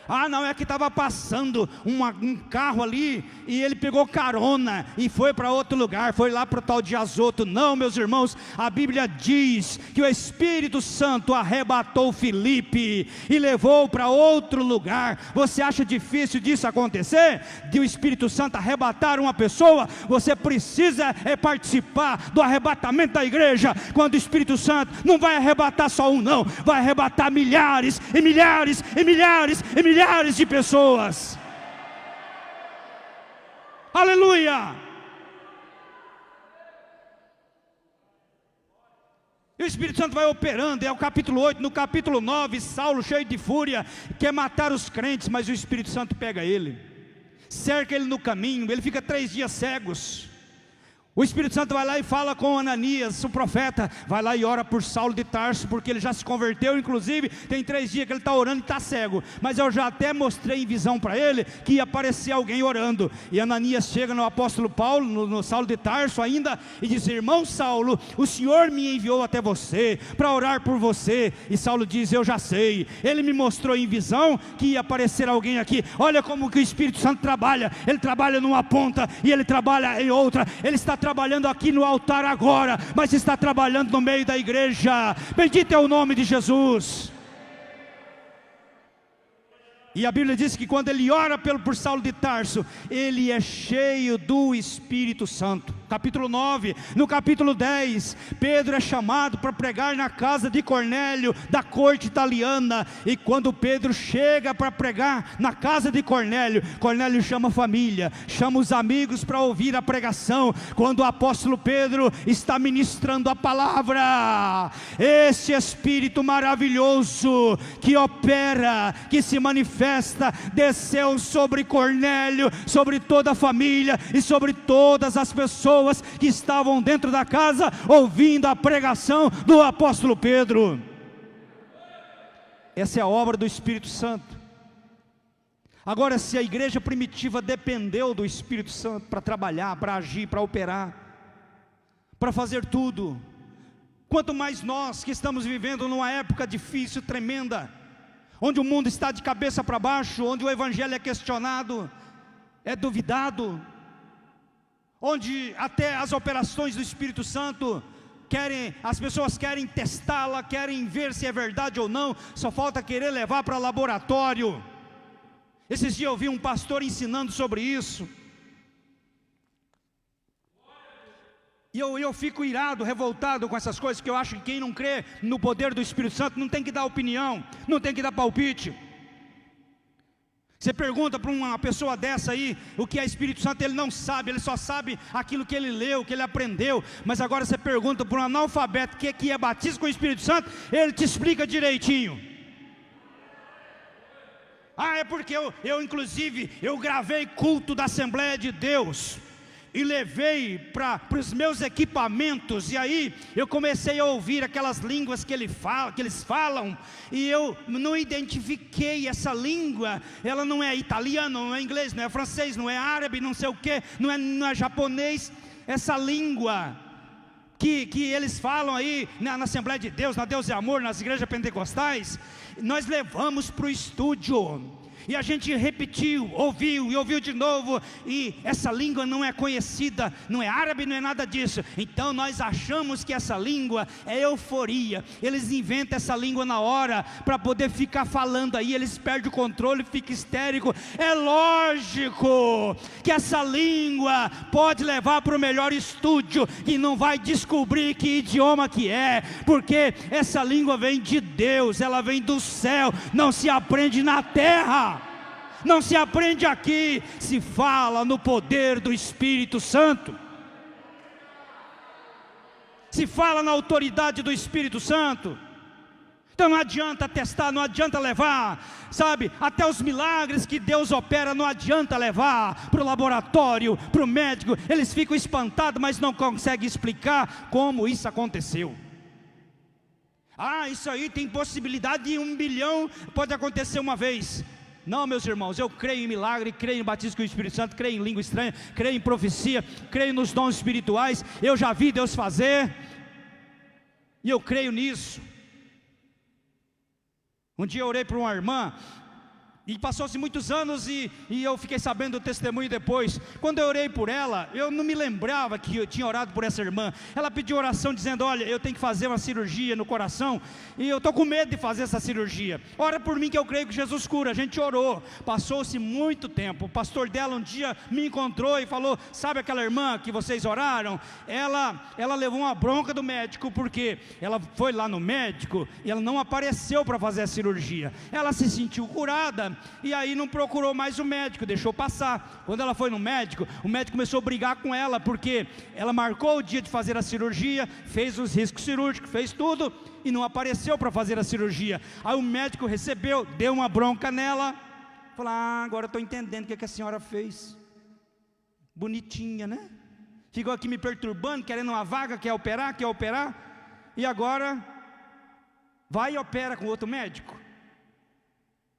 Ah, não, é que estava passando um carro ali e ele pegou carona e foi para outro lugar, foi lá para o tal de Azoto. Não, meus irmãos, a Bíblia diz que o Espírito Santo arrebatou Filipe e levou para outro lugar. Você acha difícil disso acontecer? De o Espírito Santo arrebatar uma pessoa? Você precisa participar do arrebatamento da igreja. Quando o Espírito Santo não vai arrebatar só um, não, vai arrebatar milhares e milhares e milhares e milhares de pessoas. Aleluia! E o Espírito Santo vai operando. É o capítulo 8, no capítulo 9, Saulo cheio de fúria, quer matar os crentes, mas o Espírito Santo pega ele, cerca ele no caminho, ele fica 3 dias cegos. O Espírito Santo vai lá e fala com Ananias, o profeta, vai lá e ora por Saulo de Tarso, porque ele já se converteu, inclusive, tem 3 dias que ele está orando e está cego, mas eu já até mostrei em visão para ele, que ia aparecer alguém orando, e Ananias chega no apóstolo Paulo, no Saulo de Tarso ainda, e diz: irmão Saulo, o Senhor me enviou até você, para orar por você, e Saulo diz: eu já sei, ele me mostrou em visão, que ia aparecer alguém aqui. Olha como que o Espírito Santo trabalha, ele trabalha numa ponta, e ele trabalha em outra, ele está trabalhando aqui no altar agora, mas está trabalhando no meio da igreja. Bendito é o nome de Jesus. E a Bíblia diz que quando ele ora por Saulo de Tarso, ele é cheio do Espírito Santo. Capítulo 9, no capítulo 10, Pedro é chamado para pregar na casa de Cornélio, da corte italiana. E quando Pedro chega para pregar na casa de Cornélio, Cornélio chama a família, chama os amigos para ouvir a pregação. Quando o apóstolo Pedro está ministrando a palavra, esse Espírito maravilhoso que opera, que se manifesta, desceu sobre Cornélio, sobre toda a família e sobre todas as pessoas que estavam dentro da casa, ouvindo a pregação do apóstolo Pedro. Essa é a obra do Espírito Santo. Agora, se a igreja primitiva dependeu do Espírito Santo para trabalhar, para agir, para operar, para fazer tudo, quanto mais nós que estamos vivendo numa época difícil, tremenda, onde o mundo está de cabeça para baixo, onde o evangelho é questionado, é duvidado, onde até as operações do Espírito Santo as pessoas querem testá-la, querem ver se é verdade ou não, só falta querer levar para laboratório. Esses dias eu vi um pastor ensinando sobre isso, e eu fico irado, revoltado com essas coisas, que eu acho que quem não crê no poder do Espírito Santo não tem que dar opinião, não tem que dar palpite. Você pergunta para uma pessoa dessa aí o que é Espírito Santo, ele não sabe, ele só sabe aquilo que ele leu, que ele aprendeu. Mas agora você pergunta para um analfabeto o que é batismo com o Espírito Santo, ele te explica direitinho. É porque inclusive eu gravei culto da Assembleia de Deus e levei para os meus equipamentos, e aí eu comecei a ouvir aquelas línguas que eles falam, e eu não identifiquei essa língua. Ela não é italiano, não é inglês, não é francês, não é árabe, não sei o que, não é japonês. Essa língua que eles falam aí na Assembleia de Deus, na Deus e Amor, nas igrejas pentecostais, nós levamos para o estúdio, e a gente repetiu, ouviu e ouviu de novo, e essa língua não é conhecida, não é árabe, não é nada disso. Então nós achamos que essa língua é euforia. Eles inventam essa língua na hora, para poder ficar falando aí, eles perdem o controle, ficam histéricos. É lógico que essa língua pode levar para o melhor estúdio, e não vai descobrir que idioma que é, porque essa língua vem de Deus, ela vem do céu, não se aprende na terra, não se aprende aqui, se fala no poder do Espírito Santo, se fala na autoridade do Espírito Santo. Então não adianta testar, não adianta levar, sabe, até os milagres que Deus opera, não adianta levar para o laboratório, para o médico. Eles ficam espantados, mas não conseguem explicar como isso aconteceu. Isso aí tem possibilidade de 1 bilhão, pode acontecer uma vez. Não, meus irmãos, eu creio em milagre, creio em batismo com o Espírito Santo, creio em língua estranha, creio em profecia, creio nos dons espirituais. Eu já vi Deus fazer, e eu creio nisso. Um dia eu orei para uma irmã, e passou-se muitos anos, e eu fiquei sabendo do testemunho depois. Quando eu orei por ela, eu não me lembrava que eu tinha orado por essa irmã. Ela pediu oração dizendo: olha, eu tenho que fazer uma cirurgia no coração, e eu estou com medo de fazer essa cirurgia. Ora por mim que eu creio que Jesus cura. A gente orou, passou-se muito tempo. O pastor dela um dia me encontrou e falou: sabe aquela irmã que vocês oraram? Ela levou uma bronca do médico, porque ela foi lá no médico, e ela não apareceu para fazer a cirurgia. Ela se sentiu curada, e aí não procurou mais o médico, deixou passar. Quando ela foi no médico, o médico começou a brigar com ela, porque ela marcou o dia de fazer a cirurgia, fez os riscos cirúrgicos, fez tudo, e não apareceu para fazer a cirurgia. Aí o médico recebeu, deu uma bronca nela, falou: agora eu estou entendendo o que a senhora fez. Bonitinha, né? ficou aqui me perturbando, querendo uma vaga, quer operar, e agora vai e opera com outro médico.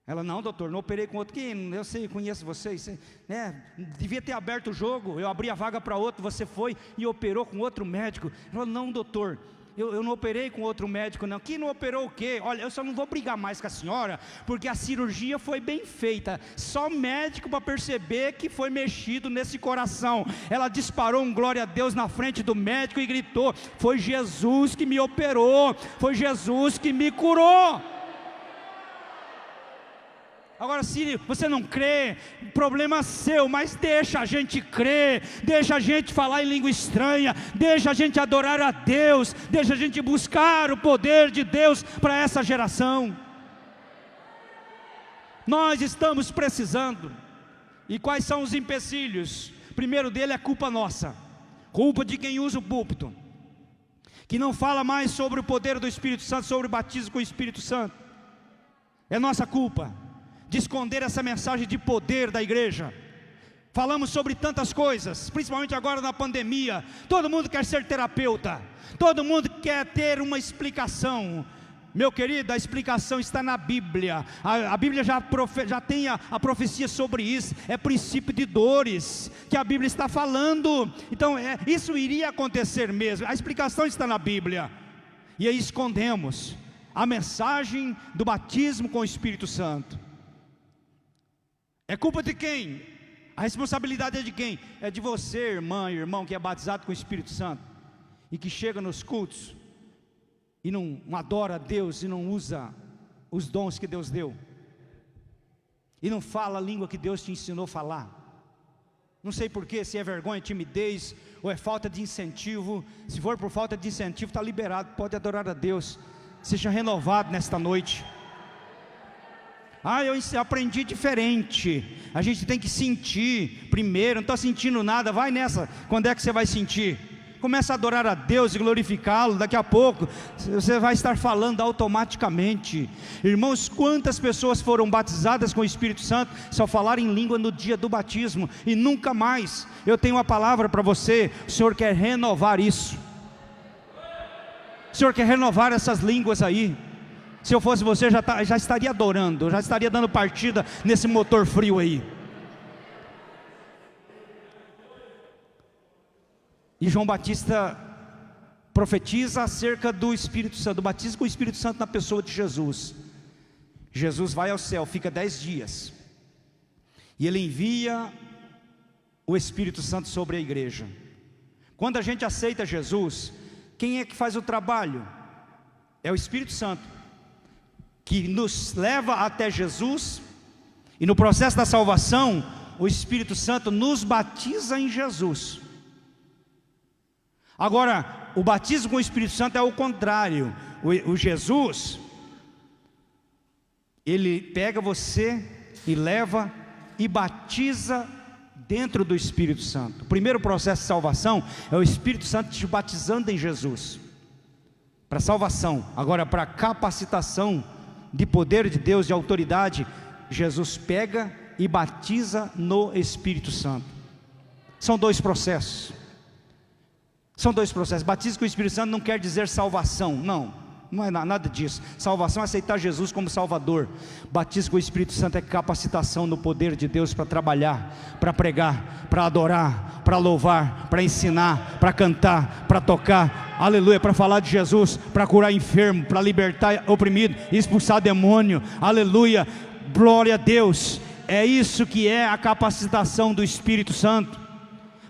Ela, não, doutor, não operei com outro. Quem? Eu sei, conheço vocês, né? Devia ter aberto o jogo, eu abri a vaga para outro, você foi e operou com outro médico. Ela falou, não, doutor, eu não operei com outro médico, não. Quem não operou o quê? Olha, eu só não vou brigar mais com a senhora, porque a cirurgia foi bem feita, só médico para perceber que foi mexido nesse coração. Ela disparou um glória a Deus na frente do médico e gritou, foi Jesus que me operou, foi Jesus que me curou. Agora, se você não crê, problema seu, mas deixa a gente crer, deixa a gente falar em língua estranha, deixa a gente adorar a Deus, deixa a gente buscar o poder de Deus para essa geração. Nós estamos precisando. E quais são os empecilhos? O primeiro dele é culpa nossa, culpa de quem usa o púlpito, que não fala mais sobre o poder do Espírito Santo, sobre o batismo com o Espírito Santo. É nossa culpa de esconder essa mensagem de poder da igreja. Falamos sobre tantas coisas, principalmente agora na pandemia. Todo mundo quer ser terapeuta, todo mundo quer ter uma explicação. Meu querido, a explicação está na Bíblia. A Bíblia já tem a profecia sobre isso. É princípio de dores que a Bíblia está falando. Então isso iria acontecer mesmo. A explicação está na Bíblia. E aí escondemos a mensagem do batismo com o Espírito Santo. É culpa de quem? A responsabilidade é de quem? É de você, irmã e irmão, que é batizado com o Espírito Santo e que chega nos cultos e não adora a Deus e não usa os dons que Deus deu, e não fala a língua que Deus te ensinou a falar. Não sei porquê, se é vergonha, timidez ou é falta de incentivo. Se for por falta de incentivo, está liberado, pode adorar a Deus. Seja renovado nesta noite. Eu aprendi diferente. A gente tem que sentir primeiro. Não está sentindo nada, vai nessa. Quando é que você vai sentir? Começa a adorar a Deus e glorificá-lo. Daqui a pouco você vai estar falando automaticamente. Irmãos, quantas pessoas foram batizadas com o Espírito Santo, só falaram em língua no dia do batismo e nunca mais. Eu tenho uma palavra para você. O Senhor quer renovar isso. O Senhor quer renovar essas línguas aí. Se eu fosse você, já estaria adorando, já estaria dando partida nesse motor frio aí. E João Batista profetiza acerca do Espírito Santo, do batismo com o Espírito Santo na pessoa de Jesus. Jesus vai ao céu, fica 10 dias, e ele envia o Espírito Santo sobre a igreja. Quando a gente aceita Jesus, quem é que faz o trabalho? É o Espírito Santo, que nos leva até Jesus, e no processo da salvação, o Espírito Santo nos batiza em Jesus. Agora, o batismo com o Espírito Santo é o contrário. O Jesus, ele pega você e leva e batiza dentro do Espírito Santo. O primeiro processo de salvação é o Espírito Santo te batizando em Jesus, para salvação. Agora, para capacitação de poder de Deus, de autoridade, Jesus pega e batiza no Espírito Santo. São dois processos. Batismo com o Espírito Santo não quer dizer salvação, não é nada disso. Salvação é aceitar Jesus como Salvador. Batismo com o Espírito Santo é capacitação no poder de Deus para trabalhar, para pregar, para adorar, para louvar, para ensinar, para cantar, para tocar, aleluia, para falar de Jesus, para curar enfermo, para libertar oprimido, expulsar demônio, aleluia, glória a Deus. É isso que é a capacitação do Espírito Santo,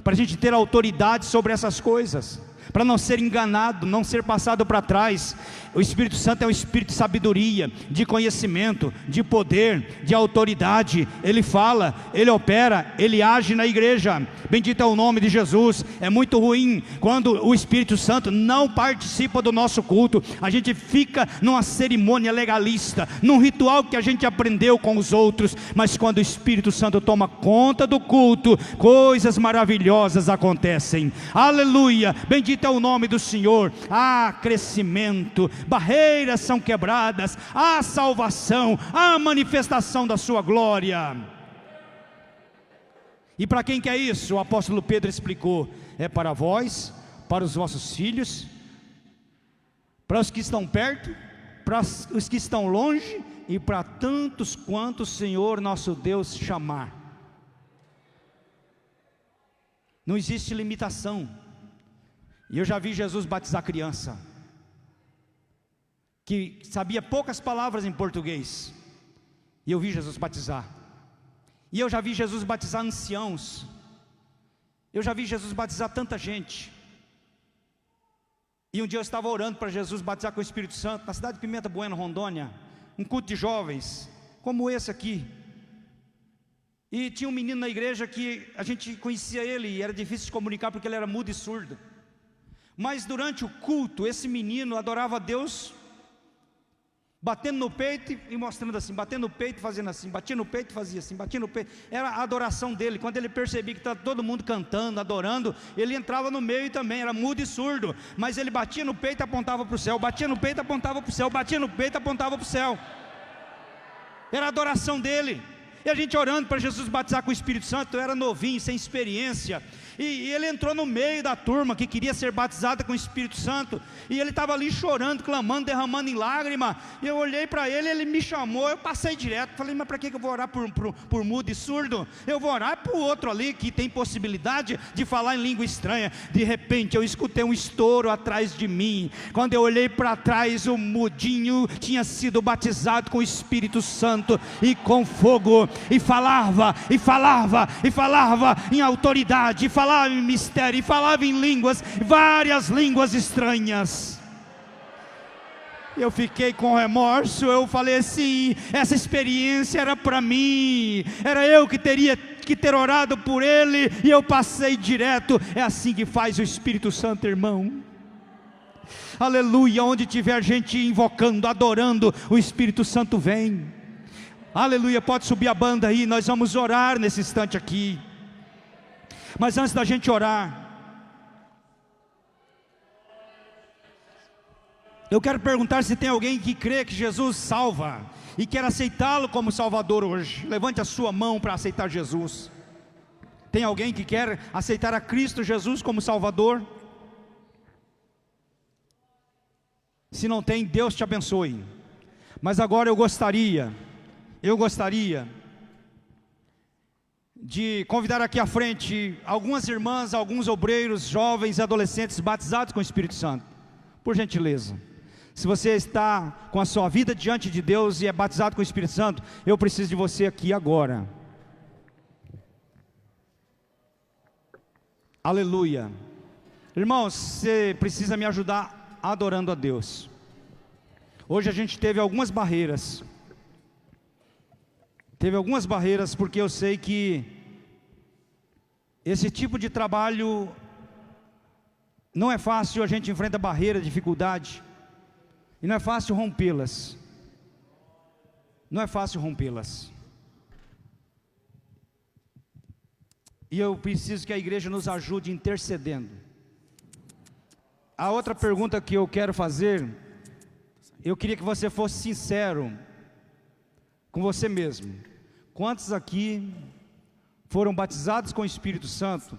para a gente ter autoridade sobre essas coisas, para não ser enganado, não ser passado para trás. O Espírito Santo é um espírito de sabedoria, de conhecimento, de poder, de autoridade. Ele fala, ele opera, ele age na igreja. Bendito é o nome de Jesus. É muito ruim quando o Espírito Santo não participa do nosso culto. A gente fica numa cerimônia legalista, num ritual que a gente aprendeu com os outros. Mas quando o Espírito Santo toma conta do culto, coisas maravilhosas acontecem. Aleluia, bendito é o nome do Senhor. Há crescimento, barreiras são quebradas, há salvação, há manifestação da sua glória. E para quem que é isso? O apóstolo Pedro explicou: é para vós, para os vossos filhos, para os que estão perto, para os que estão longe, e para tantos quanto o Senhor nosso Deus chamar. Não existe limitação. E eu já vi Jesus batizar criança que sabia poucas palavras em português, e eu vi Jesus batizar. E eu já vi Jesus batizar anciãos. Eu já vi Jesus batizar tanta gente. E um dia eu estava orando para Jesus batizar com o Espírito Santo na cidade de Pimenta Bueno, Rondônia, um culto de jovens como esse aqui. E tinha um menino na igreja que a gente conhecia ele e era difícil de comunicar porque ele era mudo e surdo. Mas durante o culto, esse menino adorava a Deus batendo no peito e mostrando assim, batendo no peito e fazendo assim, batia no peito e fazia assim, batia no peito. Era a adoração dele. Quando ele percebia que estava todo mundo cantando, adorando, ele entrava no meio também. Era mudo e surdo, mas ele batia no peito e apontava para o céu, batia no peito e apontava para o céu, batia no peito e apontava para o céu. Era a adoração dele. E a gente orando para Jesus batizar com o Espírito Santo. Eu era novinho, sem experiência, e ele entrou no meio da turma que queria ser batizada com o Espírito Santo, e ele estava ali chorando, clamando, derramando em lágrima. E eu olhei para ele, ele me chamou, eu passei direto. Falei: mas para que eu vou orar por mudo e surdo? Eu vou orar para o outro ali que tem possibilidade de falar em língua estranha. De repente eu escutei um estouro atrás de mim. Quando eu olhei para trás, o mudinho tinha sido batizado com o Espírito Santo e com fogo, e falava, e falava, e falava em autoridade, e falava em mistério, e falava em línguas, várias línguas estranhas. Eu fiquei com remorso. Eu falei assim: essa experiência era para mim, era eu que teria que ter orado por ele, e eu passei direto. É assim que faz o Espírito Santo, irmão. Aleluia. Onde tiver gente invocando, adorando, o Espírito Santo vem. Aleluia. Pode subir a banda aí, nós vamos orar nesse instante aqui. Mas antes da gente orar, eu quero perguntar se tem alguém que crê que Jesus salva e quer aceitá-lo como Salvador hoje. Levante a sua mão para aceitar Jesus. Tem alguém que quer aceitar a Cristo Jesus como Salvador? Se não tem, Deus te abençoe. Mas agora eu gostaria de convidar aqui à frente algumas irmãs, alguns obreiros, jovens e adolescentes batizados com o Espírito Santo. Por gentileza, se você está com a sua vida diante de Deus e é batizado com o Espírito Santo, eu preciso de você aqui agora. Aleluia. Irmãos, você precisa me ajudar adorando a Deus. Hoje a gente teve algumas barreiras. Porque eu sei que esse tipo de trabalho não é fácil. A gente enfrenta barreira, dificuldade, e não é fácil rompê-las. E eu preciso que a igreja nos ajude intercedendo. A outra pergunta que eu quero fazer, eu queria que você fosse sincero com você mesmo. Quantos aqui foram batizados com o Espírito Santo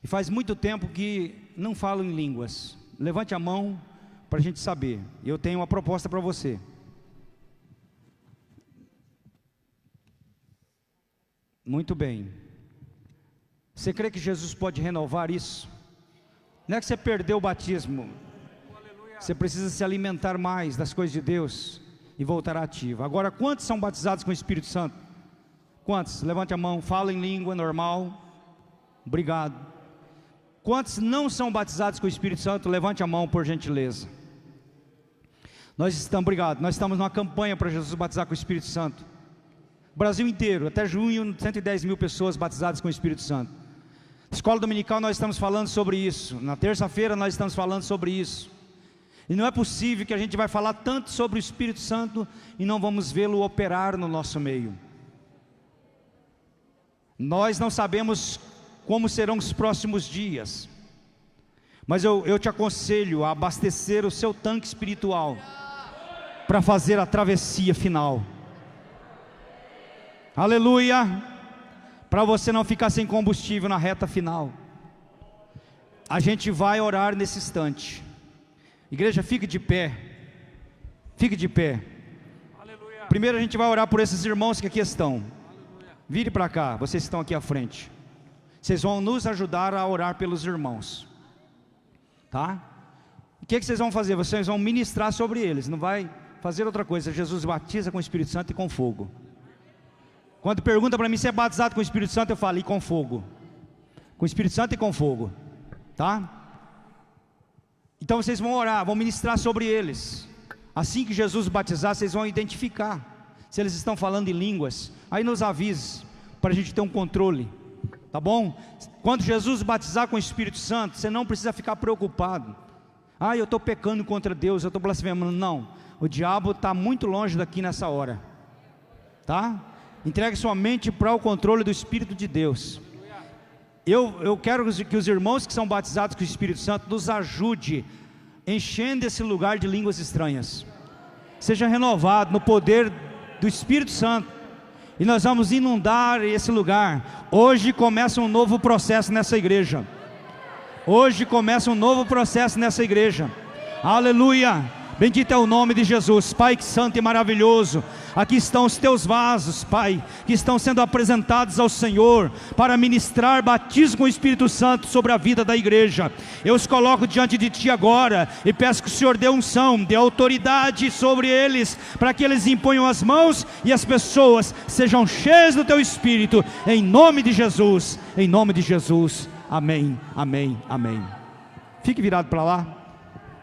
e faz muito tempo que não falam em línguas? Levante a mão para a gente saber. Eu tenho uma proposta para você. Muito bem. Você crê que Jesus pode renovar isso? Não é que você perdeu o batismo. Você precisa se alimentar mais das coisas de Deus e voltar ativo. Agora, quantos são batizados com o Espírito Santo? Quantos? Levante a mão. Fala em língua normal. Obrigado. Quantos não são batizados com o Espírito Santo? Levante a mão, por gentileza. Obrigado. Nós estamos numa campanha para Jesus batizar com o Espírito Santo. Brasil inteiro, até junho, 110 mil pessoas batizadas com o Espírito Santo. Escola dominical, nós estamos falando sobre isso. Na terça-feira nós estamos falando sobre isso. E não é possível que a gente vai falar tanto sobre o Espírito Santo e não vamos vê-lo operar no nosso meio. Nós não sabemos como serão os próximos dias, mas eu te aconselho a abastecer o seu tanque espiritual para fazer a travessia final. Aleluia! para você não ficar sem combustível na reta final. A gente vai orar nesse instante. Igreja, fique de pé. Fique de pé. Aleluia. Primeiro a gente vai orar por esses irmãos que aqui estão. Aleluia. Vire para cá, vocês estão aqui à frente. Vocês vão nos ajudar a orar pelos irmãos. Tá? O que vocês vão fazer? Vocês vão ministrar sobre eles. Não vai fazer outra coisa. Jesus batiza com o Espírito Santo e com fogo. Quando pergunta para mim se é batizado com o Espírito Santo, eu falo, e com fogo. Com o Espírito Santo e com fogo. Tá? Então vocês vão orar, vão ministrar sobre eles. Assim que Jesus batizar, vocês vão identificar se eles estão falando em línguas. Aí nos avise, para a gente ter um controle. Tá bom? Quando Jesus batizar com o Espírito Santo, você não precisa ficar preocupado. Ah, eu estou pecando contra Deus, eu estou blasfemando. Não, o diabo está muito longe daqui nessa hora. Tá? Entregue sua mente para o controle do Espírito de Deus. Eu quero que os irmãos que são batizados com o Espírito Santo nos ajude enchendo esse lugar de línguas estranhas. Seja renovado no poder do Espírito Santo. E nós vamos inundar esse lugar. Hoje começa um novo processo nessa igreja. Hoje começa um novo processo nessa igreja. Aleluia. Bendito é o nome de Jesus. Pai santo e maravilhoso, aqui estão os teus vasos, Pai, que estão sendo apresentados ao Senhor, para ministrar batismo com o Espírito Santo sobre a vida da igreja. Eu os coloco diante de Ti agora, e peço que o Senhor dê unção, dê autoridade sobre eles, para que eles imponham as mãos, e as pessoas sejam cheias do Teu Espírito, em nome de Jesus, em nome de Jesus, amém, amém, amém. Fique virado para lá.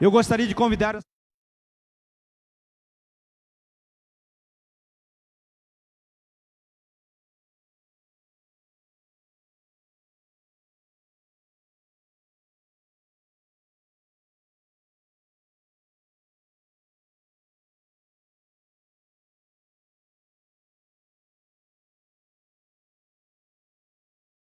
Eu gostaria de convidar